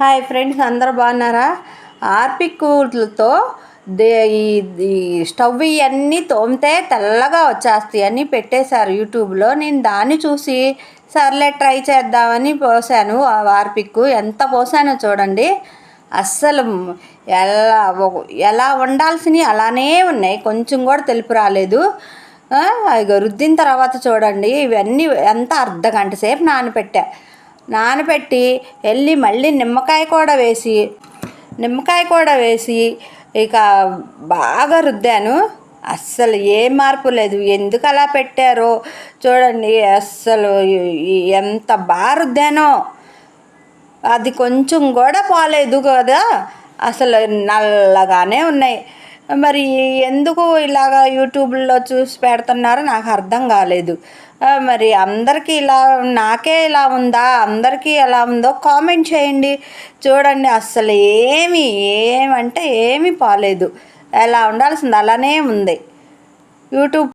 Hi friends, అందరూ బాగున్నారా? ఆర్పిక్లతో ఈ స్టవ్ ఇవన్నీ తోమితే తెల్లగా వచ్చేస్తాయి అని పెట్టేశారు యూట్యూబ్లో. నేను దాన్ని చూసి సర్లే ట్రై చేద్దామని పోసాను. ఆ ఆర్పిక్ ఎంత పోసానో చూడండి. అస్సలు ఎలా ఉండాల్సినవి అలానే ఉన్నాయి, కొంచెం కూడా తెలుపు రాలేదు. ఇక రుద్దిన తర్వాత చూడండి, ఇవన్నీ ఎంత అర్ధగంట సేపు నానబెట్టి వెళ్ళి మళ్ళీ నిమ్మకాయ కూడా వేసి ఇక బాగా రుద్దాను. అస్సలు ఏ మార్పు లేదు. ఎందుకు అలా పెట్టారో చూడండి. అస్సలు ఎంత బాగా రుద్దానో అది కొంచెం కూడా పోలేదు కదా. అసలు నల్లగానే ఉన్నాయి. మరి ఎందుకు ఇలాగా యూట్యూబ్లో చూసి పెడుతున్నారో నాకు అర్థం కాలేదు. మరి అందరికీ నాకే ఇలా ఉందా, అందరికీ ఎలా ఉందో కామెంట్ చేయండి. చూడండి, అస్సలు ఏమంటే ఏమీ పోలేదు. ఎలా ఉండాల్సింది అలానే ఉంది. యూట్యూబ్